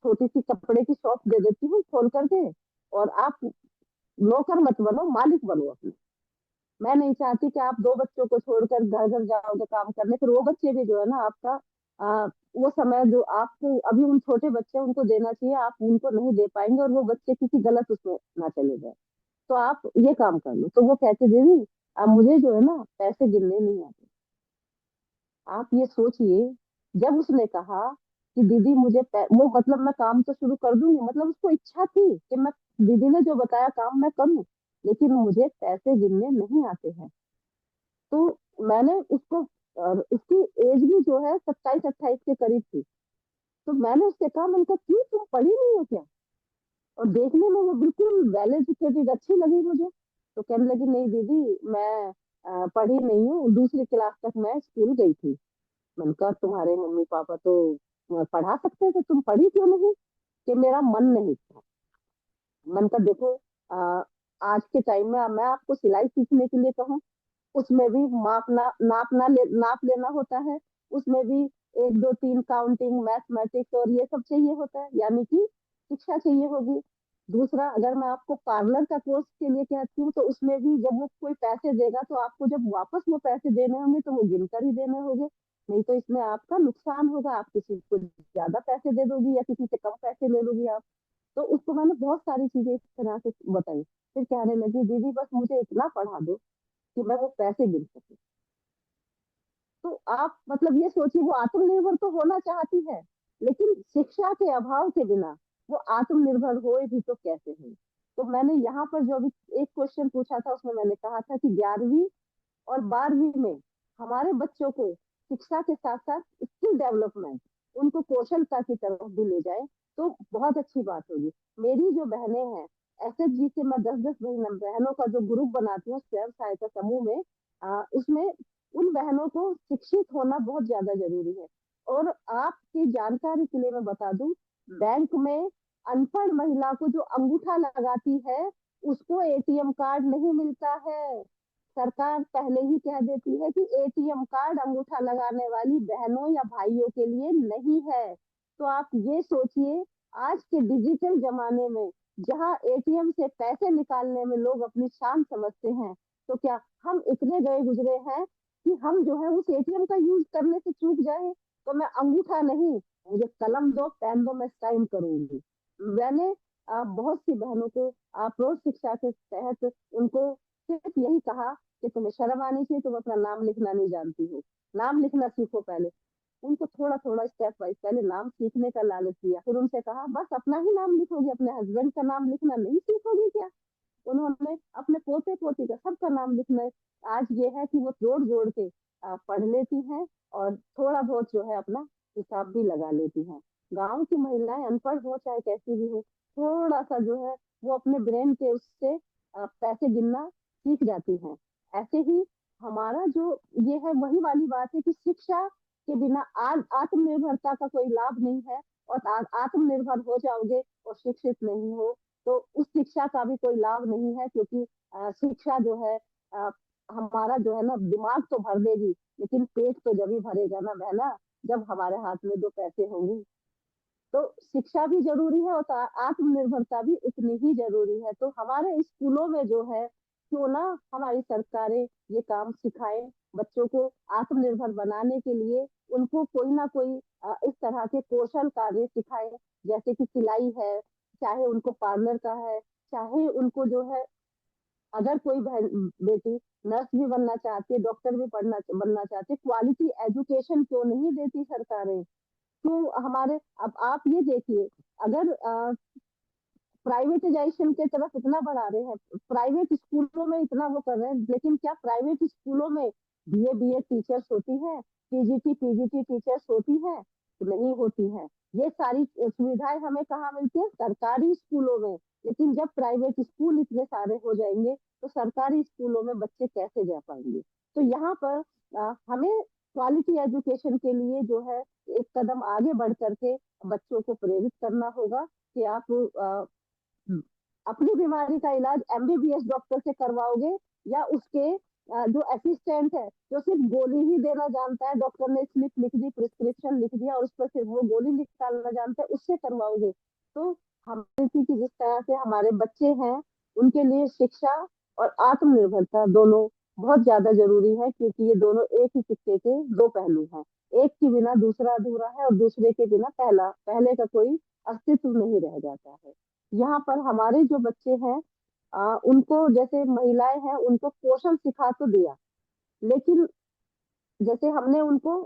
छोटी सी कपड़े की शॉप दे देती हूँ खोल करके, और आप नौकर मत बनो, मालिक बनो अपने। मैं नहीं चाहती कि आप दो बच्चों को छोड़कर घर घर जाओगे काम करने, फिर वो बच्चे भी जो है ना आपका वो समय जो आपको अभी उन छोटे बच्चे उनको देना चाहिए, आप उनको नहीं दे पाएंगे और वो बच्चे किसी गलत उसमें ना चले जाए। तो आप ये काम कर लो। तो वो कहते, दीदी अब मुझे जो है ना पैसे गिनने नहीं आते। आप ये सोचिए, जब उसने कहा कि दीदी मुझे वो मतलब मैं काम तो शुरू कर दूंगी, मतलब उसको इच्छा थी कि मैं दीदी ने जो बताया काम मैं करूं, लेकिन मुझे पैसे गिनने नहीं आते हैं। तो मैंने उसको, और उसकी एज भी जो है 27-28 के करीब थी, तो मैंने उससे कहा, मैंने कहा क्यों तुम पढ़ी नहीं हो क्या? और देखने में वो बिल्कुल वेल एजुकेटेड अच्छी लगी मुझे। तो कहने लगी, नहीं दीदी मैं पढ़ी नहीं हूँ, दूसरी क्लास तक मैं स्कूल गई थी। मैंने कहा तुम्हारे मम्मी पापा तो पढ़ा सकते थे, तुम पढ़ी क्यों नहीं? कि मेरा मन नहीं था। मैंने कहा देखो, आ, आज के टाइम में मैं आपको सिलाई सीखने के लिए कहूँ, उसमें भी नाप लेना होता है। उसमें भी एक दो तीन काउंटिंग मैथमेटिक्स और ये सब चाहिए होता है, यानी कि शिक्षा चाहिए होगी। दूसरा, अगर मैं आपको पार्लर का कोर्स के लिए कहती हूँ, तो उसमें भी जब वो कोई पैसे देगा तो आपको जब वापस वो पैसे देने होंगे तो वो गिनकर ही देने होंगे, नहीं तो इसमें आपका नुकसान होगा। आप किसी को ज्यादा पैसे दे दोगी या किसी से कम पैसे ले लोगी आप। तो उसको मैंने बहुत सारी चीजें इस तरह से बताई। फिर कहने लगी, दीदी बस मुझे इतना पढ़ा दो कि मैं वो पैसे गिन सकूं। तो आप मतलब ये सोचिए, वो आत्मनिर्भर तो होना चाहती है, लेकिन शिक्षा के अभाव के बिना वो आत्मनिर्भर होए भी तो कैसे हो। तो मैंने यहाँ पर जो भी एक क्वेश्चन पूछा था, उसमें मैंने कहा था कि 11वीं और 12वीं में हमारे बच्चों को शिक्षा के साथ साथ स्किल डेवलपमेंट, उनको कौशलता की तरफ भी ले जाए तो बहुत अच्छी बात होगी। मेरी जो बहनें हैं, एसएचजी से मैं 10-10 बहनों का जो ग्रुप बनाती हूँ स्वयं सहायता समूह में, उसमें उन बहनों को शिक्षित होना बहुत ज्यादा जरूरी है। और आपकी जानकारी के लिए मैं बता दूं, बैंक में अनपढ़ महिला को जो अंगूठा लगाती है उसको एटीएम कार्ड नहीं मिलता है। सरकार पहले ही कह देती है कि एटीएम कार्ड अंगूठा लगाने वाली बहनों या भाइयों के लिए नहीं है। तो आप ये सोचिए, आज के डिजिटल जमाने में जहाँ एटीएम से पैसे निकालने में लोग अपनी शान समझते हैं, तो क्या हम इतने गए गुजरे हैं कि हम जो है उस एटीएम का यूज करने से चूक जाए? तो मैं अंगूठा नहीं, मुझे कलम दो पेन दो, मैं साइन करूंगी। मैंने बहुत सी बहनों को प्रौढ़ शिक्षा के तहत उनको सिर्फ यही कहा कि तुम्हें शर्म आनी चाहिए, तुम अपना नाम लिखना नहीं जानती हो, नाम लिखना सीखो पहले। उनको थोड़ा थोड़ा स्टेप वाइज पहले नाम सीखने का लालच दिया, फिर उनसे कहा बस अपना ही नाम लिखोगे, अपने हस्बैंड का नाम लिखना नहीं सीखोगे क्या? उन्होंने अपने पोते पोती का सबका नाम लिखना है। आज ये है कि वो जोड़ जोड़ के पढ़ लेती हैं और थोड़ा बहुत जो है अपना हिसाब भी लगा लेती हैं। गांव की महिलाएं अनपढ़ हो चाहे कैसी भी हो, थोड़ा सा जो है वो अपने ब्रेन के उससे पैसे गिनना सीख जाती हैं। ऐसे ही हमारा जो ये है, वही वाली बात है कि शिक्षा के बिना आज आत्मनिर्भरता का कोई लाभ नहीं है। और आत्मनिर्भर हो जाओगे और शिक्षित नहीं हो तो उस शिक्षा का भी कोई लाभ नहीं है, क्योंकि शिक्षा जो है अ, हमारा जो है ना, दिमाग तो भर देगी लेकिन पेट तो जब ही भरेगा ना बहना, जब हमारे हाथ में दो पैसे होंगे। तो शिक्षा भी जरूरी है और आत्मनिर्भरता भी उतनी ही जरूरी है। तो हमारे स्कूलों में जो है, क्यों ना हमारी सरकारें ये काम सिखाए बच्चों को आत्मनिर्भर बनाने के लिए। उनको कोई ना कोई इस तरह के कौशल कार्य सिखाए, जैसे कि सिलाई है, चाहे उनको पार्लर का है, चाहे उनको जो है, अगर कोई बहन बेटी नर्स भी बनना चाहती है, डॉक्टर भी पढ़ना बनना चाहती है, क्वालिटी एजुकेशन क्यों नहीं देती सरकारें? क्यों हमारे, अब आप ये देखिए, अगर प्राइवेटाइजेशन के तरफ इतना बढ़ा रहे हैं, प्राइवेट स्कूलों में इतना वो कर रहे हैं, लेकिन क्या प्राइवेट स्कूलों में बीए टीचर्स होती है, पीजीटी टीचर्स होती है? नहीं होती है। ये सारी सुविधाएं हमें कहाँ मिलती है? सरकारी स्कूलों में। लेकिन जब प्राइवेट स्कूल इतने सारे हो जाएंगे तो सरकारी स्कूलों में बच्चे कैसे जा पाएंगे? तो यहाँ पर हमें क्वालिटी एजुकेशन के लिए जो है एक कदम आगे बढ़ करके बच्चों को प्रेरित करना होगा कि आप अपनी बीमारी का इलाज एमबीबीएस डॉक्टर से करवाओगे, या उसके जो असिस्टेंट है, जो सिर्फ गोली ही देना जानता है, डॉक्टर ने स्लिप लिख दी, प्रिस्क्रिप्शन लिख दिया और उस पर सिर्फ वो गोली निकालना जानता है, उससे करवाओगे? तो हम की जिस तरह से हमारे बच्चे हैं, उनके लिए शिक्षा और आत्मनिर्भरता दोनों बहुत ज्यादा जरूरी है, क्योंकि ये दोनों एक ही सिक्के के दो पहलू हैं। एक के बिना दूसरा अधूरा है और दूसरे के बिना पहले का कोई अस्तित्व नहीं रह जाता है। यहाँ पर हमारे जो बच्चे हैं, उनको, जैसे महिलाएं हैं, उनको पोषण सिखा तो दिया, लेकिन जैसे हमने उनको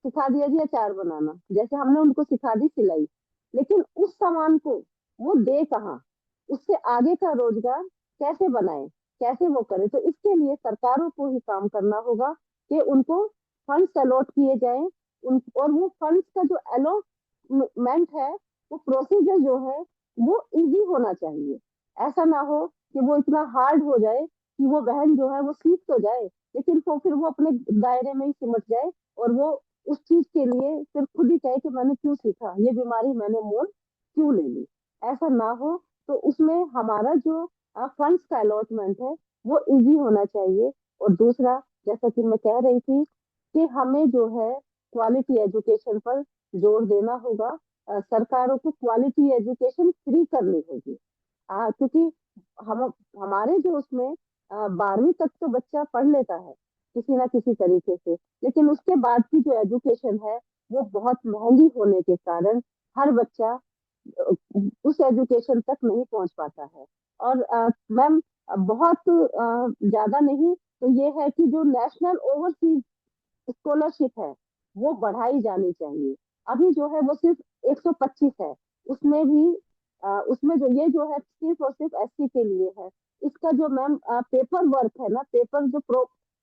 सिखा दिया जी अचार बनाना, जैसे हमने उनको सिखा दी सिलाई, लेकिन उस सामान को वो दे कहाँ? उससे आगे का रोजगार कैसे बनाए, कैसे वो करे? तो इसके लिए सरकारों को ही काम करना होगा कि उनको फंड्स अलॉट किए जाए, और वो फंड्स का जो अलॉटमेंट है, वो प्रोसीजर जो है वो इजी होना चाहिए। ऐसा ना हो कि वो इतना हार्ड हो जाए कि वो बहन जो है वो सीख तो जाए, लेकिन फिर वो अपने दायरे में ही सिमट जाए और वो उस चीज के लिए फिर खुद ही कहे कि मैंने क्यों सीखा, ये बीमारी मैंने मोल क्यों ले ली। ऐसा ना हो। तो उसमें हमारा जो फंड्स का अलॉटमेंट है वो इजी होना चाहिए। और दूसरा, जैसा कि मैं कह रही थी, कि हमें जो है क्वालिटी एजुकेशन पर जोर देना होगा। सरकारों को क्वालिटी एजुकेशन फ्री करनी होगी, क्योंकि हम हमारे जो उसमें 12वीं तक तो बच्चा पढ़ लेता है किसी ना किसी तरीके से, लेकिन उसके बाद की जो एजुकेशन है वो बहुत महंगी होने के कारण हर बच्चा उस एजुकेशन तक नहीं पहुंच पाता है। और मैम, बहुत ज्यादा नहीं तो ये है कि जो नेशनल ओवरसीज स्कॉलरशिप है वो बढ़ाई जानी चाहिए। अभी जो है वो सिर्फ 125 है। उसमें भी उसमें जो ये जो है सिर्फ और सिर्फ एससी के लिए है। इसका जो मैम पेपर वर्क है ना,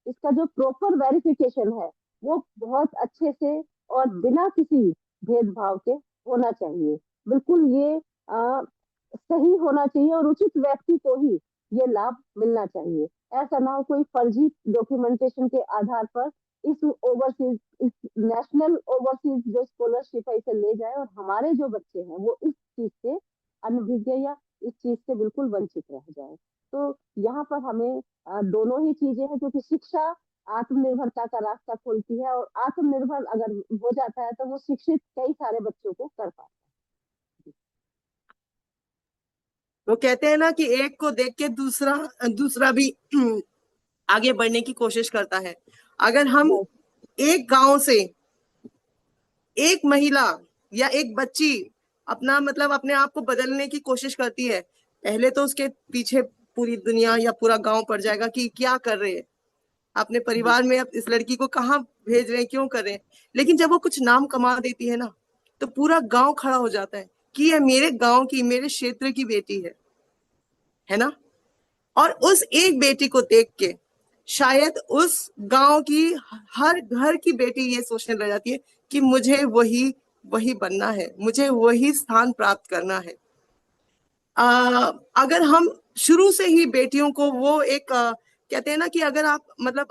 इसका जो प्रॉपर वेरिफिकेशन है वो बहुत अच्छे से और बिना किसी भेदभाव के होना चाहिए। बिल्कुल ये सही होना चाहिए और उचित व्यक्ति को ही ये लाभ मिलना चाहिए। ऐसा ना हो कोई फर्जी डॉक्यूमेंटेशन के आधार पर इस नेशनल ओवरसीज जो स्कॉलरशिप है इसे ले जाए और हमारे जो बच्चे हैं वो इस चीज से अनभिज्ञ या इस चीज से बिल्कुल वंचित रह जाए। तो यहाँ पर हमें दोनों ही चीजें हैं, क्योंकि शिक्षा आत्मनिर्भरता का रास्ता खोलती है और आत्मनिर्भर अगर हो जाता है तो वो शिक्षित कई सारे बच्चों को कर पाता है। वो कहते हैं ना कि एक को देख के दूसरा दूसरा भी आगे बढ़ने की कोशिश करता है। अगर हम एक गांव से एक महिला या एक बच्ची अपना मतलब अपने आप को बदलने की कोशिश करती है, पहले तो उसके पीछे पूरी दुनिया या पूरा गांव पड़ जाएगा कि क्या कर रहे हैं, अपने परिवार में अब इस लड़की को कहाँ भेज रहे हैं, क्यों कर रहे हैं। लेकिन जब वो कुछ नाम कमा देती है ना, तो पूरा गांव खड़ा हो जाता है कि ये मेरे गांव की, मेरे क्षेत्र की बेटी है ना। और उस एक बेटी को देख के शायद उस गांव की हर घर की बेटी ये सोचने लग जाती है कि मुझे वही बनना है, मुझे वही स्थान प्राप्त करना है। अगर हम शुरू से ही बेटियों को वो एक कहते हैं ना कि अगर आप मतलब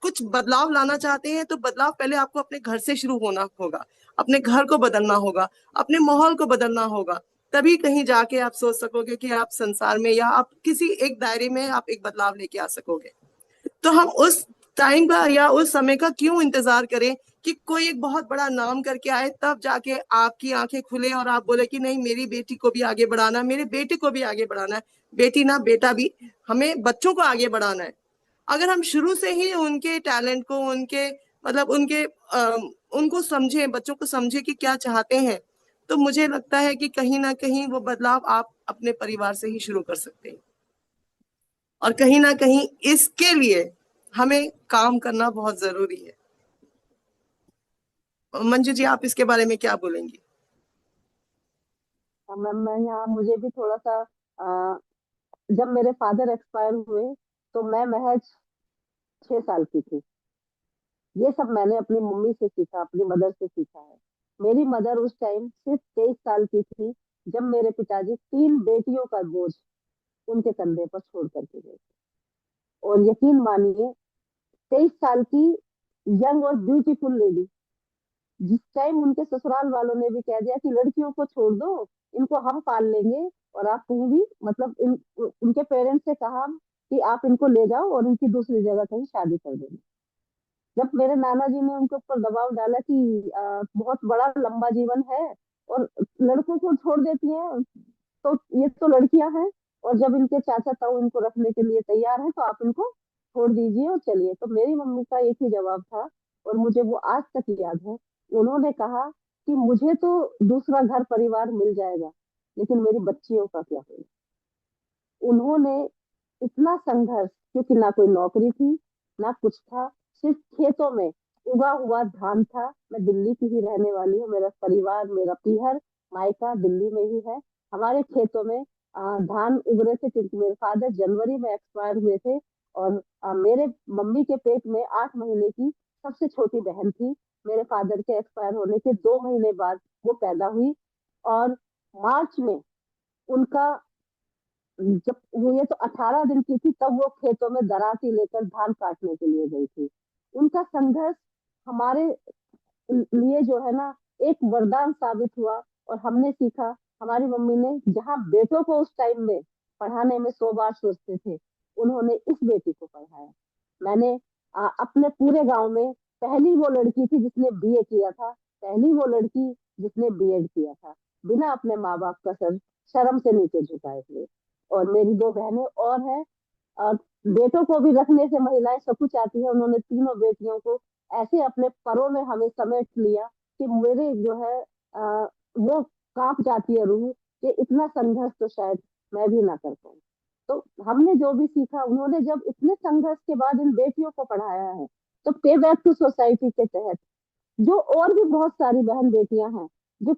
कुछ बदलाव लाना चाहते हैं तो बदलाव पहले आपको अपने घर से शुरू होना होगा, अपने घर को बदलना होगा, अपने माहौल को बदलना होगा। तभी कहीं जाके आप सोच सकोगे कि आप संसार में या आप किसी एक दायरे में आप एक बदलाव लेके आ सकोगे। तो हम उस टाइम का या उस समय का क्यों इंतजार करें कि कोई एक बहुत बड़ा नाम करके आए तब जाके आपकी आंखें खुले और आप बोले कि नहीं मेरी बेटी को भी आगे बढ़ाना, मेरे बेटे को भी आगे बढ़ाना है। बेटी ना बेटा भी, हमें बच्चों को आगे बढ़ाना है। अगर हम शुरू से ही उनके टैलेंट को, उनके मतलब उनको समझे, बच्चों को समझे कि क्या चाहते हैं, तो मुझे लगता है कि कहीं ना कहीं वो बदलाव आप अपने परिवार से ही शुरू कर सकते हैं। और कहीं ना कहीं इसके लिए हमें काम करना बहुत जरूरी है। मंजू जी, आप इसके बारे में क्या बोलेंगी? मैम मैं यहाँ मुझे भी थोड़ा सा जब मेरे फादर एक्सपायर हुए तो मैं महज 6 साल की थी। ये सब मैंने अपनी मम्मी से सीखा, अपनी मदर से सीखा है। मेरी मदर उस टाइम सिर्फ 23 साल की थी जब मेरे पिताजी 3 बेटियों का बोझ उनके कंधे पर छोड़ करके गए। और यकीन मानिए, 23 साल की यंग और ब्यूटीफुल लेडी, जिस टाइम उनके ससुराल वालों ने भी कह दिया कि लड़कियों को छोड़ दो, इनको हम पाल लेंगे, और आप कहीं भी मतलब उनके पेरेंट्स से कहा कि आप इनको ले जाओ और इनकी दूसरी जगह कहीं शादी कर देना। जब मेरे नाना जी ने उनके ऊपर दबाव डाला कि बहुत बड़ा लंबा जीवन है और लड़कों को छोड़ देती हैं, तो ये तो लड़कियां हैं, और जब इनके चाचा ताऊ इनको रखने के लिए तैयार हैं तो आप इनको छोड़ दीजिए और चलिए। तो मेरी मम्मी का एक ही जवाब था, और मुझे वो आज तक याद है। उन्होंने कहा कि मुझे तो दूसरा घर परिवार मिल जाएगा, लेकिन मेरी बच्चियों का क्या होगा। उन्होंने इतना संघर्ष, क्योंकि ना कोई नौकरी थी ना कुछ था, सिर्फ खेतों में उगा हुआ धान था। मैं दिल्ली की ही रहने वाली हूँ, मेरा परिवार, मेरा पीहर मायका दिल्ली में ही है। हमारे खेतों में धान उग रहे थे, क्योंकि मेरे फादर जनवरी में एक्सपायर हुए थे। और मेरे मम्मी के पेट में 8 महीने की सबसे छोटी बहन थी। मेरे फादर के एक्सपायर होने के 2 महीने बाद वो पैदा हुई। और मार्च में उनका, जब वो ये तो 18 दिन की थी तब वो खेतों में दराती लेकर धान काटने के लिए गई थी। उनका संघर्ष हमारे लिए जो है ना एक वरदान साबित हुआ। और हमने सीखा, हमारी मम्मी ने जहाँ बेटों को उस टाइम में पढ़ाने में 100 बार सोचते थे, उन्होंने इस बेटी को पढ़ाया। मैंने अपने पूरे गांव में पहली वो लड़की थी जिसने बीए किया था, पहली वो लड़की जिसने बीएड किया था, बिना अपने माँ बाप का सर शर्म से नीचे झुकाए हुए। और मेरी 2 बहनें और हैं। और बेटों को भी रखने से महिलाएं सब आती है। उन्होंने तीनों बेटियों को ऐसे अपने परों में हमें समेट लिया कि मेरे जो है वो कांप जाती है रूह, कि इतना संघर्ष तो शायद मैं भी ना कर पाऊं। तो हमने जो भी सीखा, उन्होंने जब इतने संघर्ष के बाद इन बेटियों को पढ़ाया है, तो पे बैक टू सोसाइटी के तहत जो और भी बहुत सारी बहन बेटियां हैं जो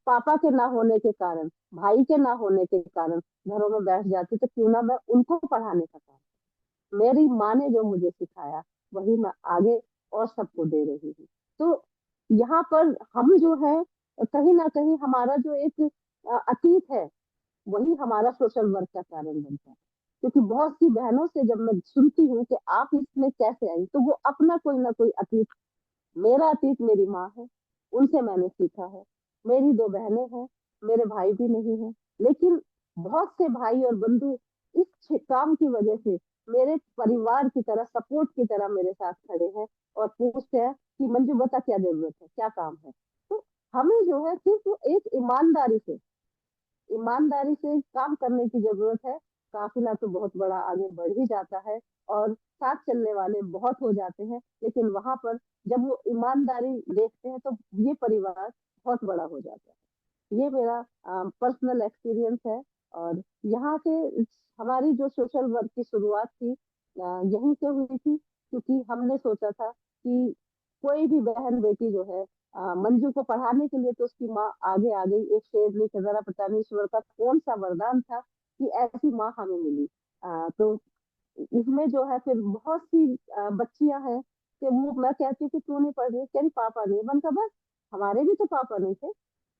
पापा के ना होने के कारण, भाई के ना होने के कारण घरों में बैठ जाती, तो क्यों ना मैं उनको पढ़ाने का काम। मेरी माँ ने जो मुझे सिखाया वही मैं आगे और सबको दे रही हूँ। तो यहाँ पर हम जो है कहीं ना कहीं हमारा जो एक अतीत है वही हमारा सोशल वर्क का कारण बनता है। क्योंकि बहुत सी बहनों से जब मैं सुनती हूँ कि आप इसमें कैसे आई, तो वो अपना कोई ना कोई अतीत, मेरा अतीत मेरी माँ है, उनसे मैंने सीखा है। मेरी 2 बहनें हैं, मेरे भाई भी नहीं है, लेकिन बहुत से भाई और बंधु इस काम की वजह से मेरे परिवार की तरह, सपोर्ट की तरह मेरे साथ खड़े हैं और पूछते हैं कि मंजू बता क्या जरूरत है, क्या काम है। तो हमें जो है सिर्फ एक ईमानदारी से काम करने की जरूरत है। काफिला तो बहुत बड़ा आगे बढ़ ही जाता है और साथ चलने वाले बहुत हो जाते हैं, लेकिन वहां पर जब वो ईमानदारी देखते हैं तो ये परिवार बहुत बड़ा हो जाता है। ये मेरा पर्सनल एक्सपीरियंस है। और यहाँ से हमारी जो सोशल वर्क की शुरुआत थी यहीं से हुई थी, क्योंकि हमने सोचा था कि कोई भी बहन बेटी जो है मंजू को पढ़ाने के लिए, तो उसकी माँ आगे आ गई। एक शेरनी का जरा पता नहीं ईश्वर का कौन सा वरदान था कि ऐसी माँ हमें मिली। तो इसमें जो है फिर बहुत सी बच्चियां हैं कि वो, मैं कहती हूँ कि क्यों नहीं पढ़ रही, कह रही पापा नहीं। मन का बस, हमारे भी तो पापा नहीं थे,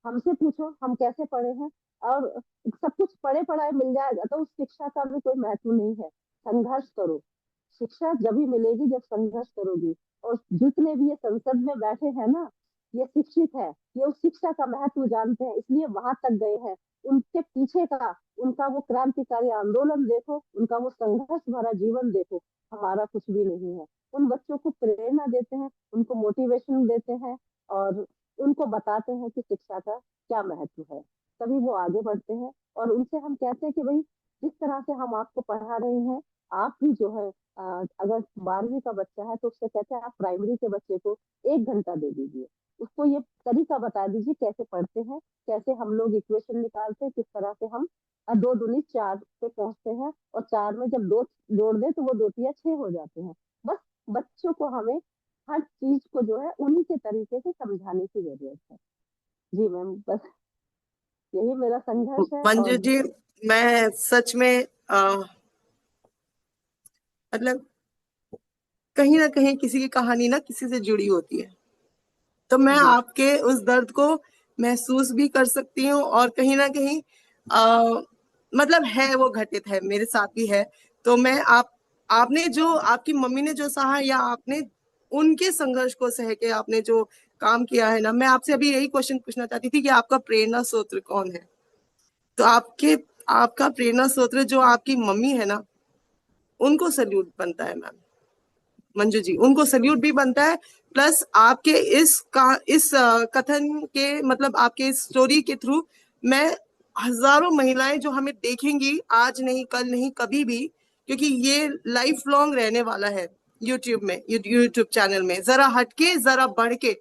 हमसे पूछो हम कैसे पढ़े हैं। और सब कुछ पढ़े पढ़ाए मिल जाएगा तो उस शिक्षा का भी कोई महत्व नहीं है। संघर्ष करो। शिक्षा जब ही मिलेगी जब संघर्ष करोगी। और जितने भी ये संसद में बैठे हैं ना, ये शिक्षित है, ये उस शिक्षा का महत्व जानते हैं, इसलिए वहां तक गए हैं। उनके पीछे का उनका वो क्रांतिकारी आंदोलन देखो, उनका वो संघर्ष भरा जीवन देखो। हमारा कुछ भी नहीं है। उन बच्चों को प्रेरणा देते हैं, उनको मोटिवेशन देते हैं, और उनको बताते हैं कि शिक्षा का क्या महत्व है। तभी वो आगे बढ़ते हैं। और उनसे हम कहते हैं कि भाई, जिस तरह से हम आपको पढ़ा रहे हैं, आप भी जो है अगर 12वीं का बच्चा है तो उससे कहते हैं आप प्राइमरी के बच्चे को 1 घंटा दे दीजिए। उसको ये तरीका बता दीजिए कैसे पढ़ते हैं, कैसे हम लोग इक्वेशन निकालते हैं, किस तरह से हम 2 दूनी 4 पे पहुंचते हैं, और 4 में जब 2 जोड़ दें तो वो 2 तिया 6 हो जाते हैं। बस बच्चों को हमें हर चीज को जो है उन्हीं के तरीके से समझाने की जरूरत है। जी मैम, बस यही मेरा संघर्ष है। मंजू और जी, मैं सच में मतलब कहीं ना कहीं किसी की कहानी ना किसी से जुड़ी होती है, तो मैं जी आपके उस दर्द को महसूस भी कर सकती हूँ, और कहीं ना कहीं मतलब है वो घटित है, मेरे साथ भी है। तो मैं आपने जो आपकी मम्मी ने जो सहा, या आपने उनके संघर्ष को सह के आपने जो काम किया है ना, मैं आपसे अभी यही क्वेश्चन पूछना चाहती थी कि आपका प्रेरणा स्रोत कौन है। तो आपका प्रेरणा स्रोत जो आपकी मम्मी है ना, उनको सल्यूट बनता है मैम। मंजू जी, उनको सल्यूट भी बनता है। प्लस आपके इस कथन के मतलब आपके इस स्टोरी के थ्रू मैं हजारों महिलाएं जो हमें देखेंगी, आज नहीं कल नहीं कभी भी, क्योंकि ये लाइफ लॉन्ग रहने वाला है। यूट्यूब में, यूट्यूब चैनल में जरा हटके जरा बढ़ के,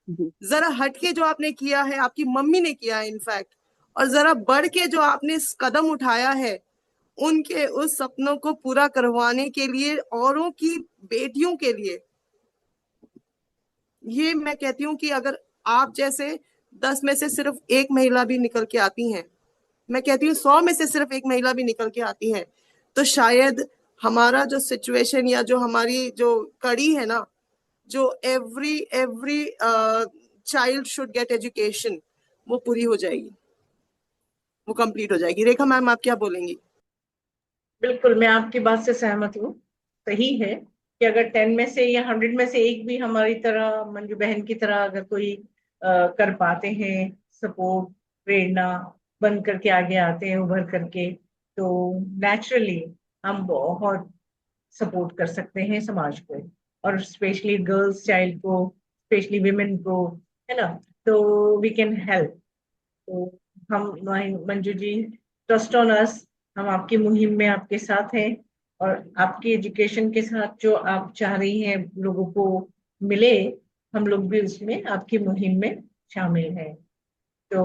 जी जरा हटके जो आपने किया है, आपकी मम्मी ने किया है इनफैक्ट, और जरा बढ़ के जो आपने कदम उठाया है उनके उस सपनों को पूरा करवाने के लिए, औरों की बेटियों के लिए। ये मैं कहती हूँ कि अगर आप जैसे 10 में से सिर्फ एक महिला भी निकल के आती हैं, मैं कहती हूँ 100 में से सिर्फ एक महिला भी निकल के आती है, तो शायद हमारा जो सिचुएशन या जो हमारी जो कड़ी है ना, जो every every child should get education, वो पूरी हो जाएगी, वो कंप्लीट हो जाएगी। रेखा मैम, आप क्या बोलेंगी? बिल्कुल, मैं आपकी बात से सहमत हूँ। सही है कि अगर 10 में से या 100 में से एक भी हमारी तरह, मंजू बहन की तरह अगर कोई कर पाते हैं, सपोर्ट, प्रेरणा बन करके आगे आते हैं उभर करके, तो नेचुरली हम बहुत सपोर्ट कर सकते हैं समाज को, और स्पेशली गर्ल्स चाइल्ड को, स्पेशली विमेन को, है ना। तो वी कैन हेल्प। तो हम, Manju ji, trust on us, हम आपकी मुहिम में आपके साथ हैं। और आपकी एजुकेशन के साथ जो आप चाह रही हैं लोगों को मिले, हम लोग भी उसमें आपकी मुहिम में शामिल हैं। तो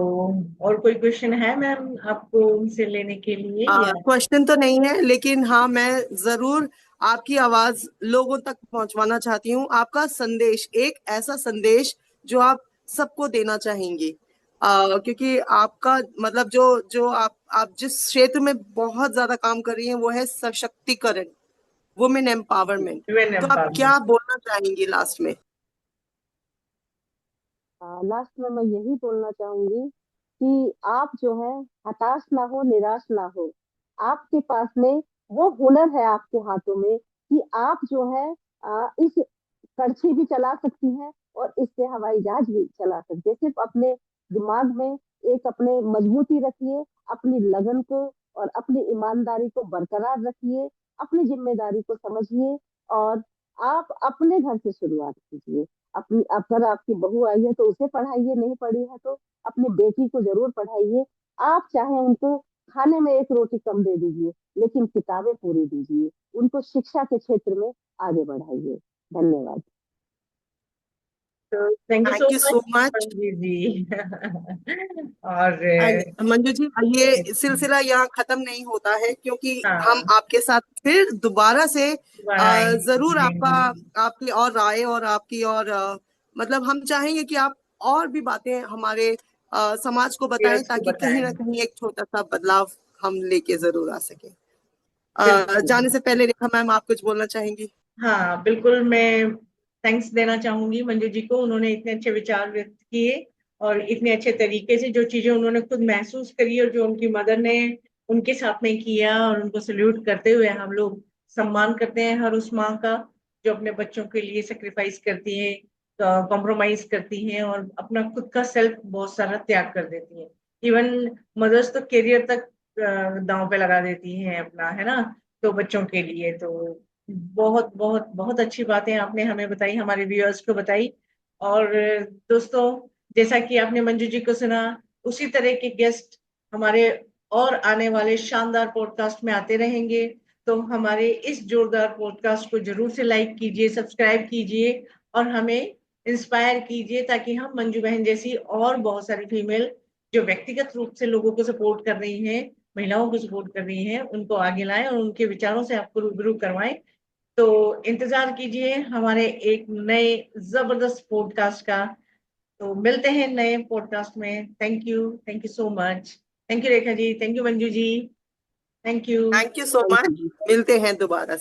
और कोई क्वेश्चन है मैम आपको उनसे लेने के लिए या? क्वेश्चन तो नहीं है, लेकिन हाँ, मैं जरूर आपकी आवाज लोगों तक पहुंचवाना चाहती हूँ, आपका संदेश, एक ऐसा संदेश जो आप सबको देना चाहेंगी। क्योंकि आपका मतलब जो जो आप जिस क्षेत्र में बहुत ज्यादा काम कर रही हैं वो है सशक्तिकरण, वुमेन एम्पावरमेंट। वुमेन तो आप एम्पावरमेंट। क्या बोलना चाहेंगी लास्ट में? लास्ट में मैं यही बोलना चाहूंगी कि आप जो है हताश ना हो, निराश ना हो। आपके पास में वो हुनर है आपके हाथों में कि आप जो है इस कड़छी भी चला सकती हैं और इससे हवाई जहाज भी चला सकती है। सिर्फ अपने दिमाग में एक अपने मजबूती रखिए, अपनी लगन को और अपनी ईमानदारी को बरकरार रखिए, अपनी जिम्मेदारी को समझिए, और आप अपने घर से शुरुआत कीजिए। अपनी, अगर आपकी बहू आई है तो उसे पढ़ाइए, नहीं पढ़ी है तो अपनी बेटी को जरूर पढ़ाइए। आप चाहे उनको खाने में एक रोटी कम दे दीजिए, लेकिन किताबें पूरी दीजिए, उनको शिक्षा के क्षेत्र में आगे बढ़ाइए। धन्यवाद। तो thank you so thank you much so much. Manju ji. और मंजू जी, ये सिलसिला यहाँ खत्म नहीं होता है, क्योंकि हम हाँ, आपके साथ फिर दोबारा से दोबारा जरूर आएंगे। आपकी और राय और आपकी और मतलब हम चाहेंगे कि आप और भी बातें हमारे समाज को बताएं, व्यूअर्स को ताकि कहीं ना बताएं। कहीं एक छोटा सा बदलाव हम लेके जरूर आ सके। बिल्कुल। जाने से पहले रेखा मैम, आप कुछ बोलना चाहेंगी? हाँ बिल्कुल, मैं थैंक्स देना चाहूंगी मंजू जी को, उन्होंने इतने अच्छे विचार व्यक्त किए और इतने अच्छे तरीके से जो चीजें उन्होंने खुद महसूस करी और जो उनकी मदर ने उनके साथ में किया, और उनको सल्यूट करते हुए हम लोग सम्मान करते हैं हर उस माँ का जो अपने बच्चों के लिए सेक्रीफाइस करती है, कॉम्प्रोमाइज करती हैं और अपना खुद का सेल्फ बहुत सारा त्याग कर देती हैं। इवन मदर्स तो करियर तक दांव पे लगा देती हैं अपना, है ना, तो बच्चों के लिए। तो बहुत बहुत बहुत अच्छी बातें आपने हमें बताई, हमारे व्यूअर्स को बताई। और दोस्तों, जैसा कि आपने मंजू जी को सुना, उसी तरह के गेस्ट हमारे और आने वाले शानदार पॉडकास्ट में आते रहेंगे। तो हमारे इस जोरदार पॉडकास्ट को जरूर से लाइक कीजिए, सब्सक्राइब कीजिए और हमें इंस्पायर कीजिए, ताकि हम मंजू बहन जैसी और बहुत सारी फीमेल जो व्यक्तिगत रूप से लोगों को सपोर्ट कर रही हैं, महिलाओं को सपोर्ट कर रही हैं, उनको आगे लाएं और उनके विचारों से आपको रूबरू करवाएं। तो इंतजार कीजिए हमारे एक नए जबरदस्त पॉडकास्ट का। तो मिलते हैं नए पॉडकास्ट में। Thank you so much. Thank you Rekha ji, thank you Manju ji, thank you. Thank you so thank much. You. मिलते हैं दोबारा।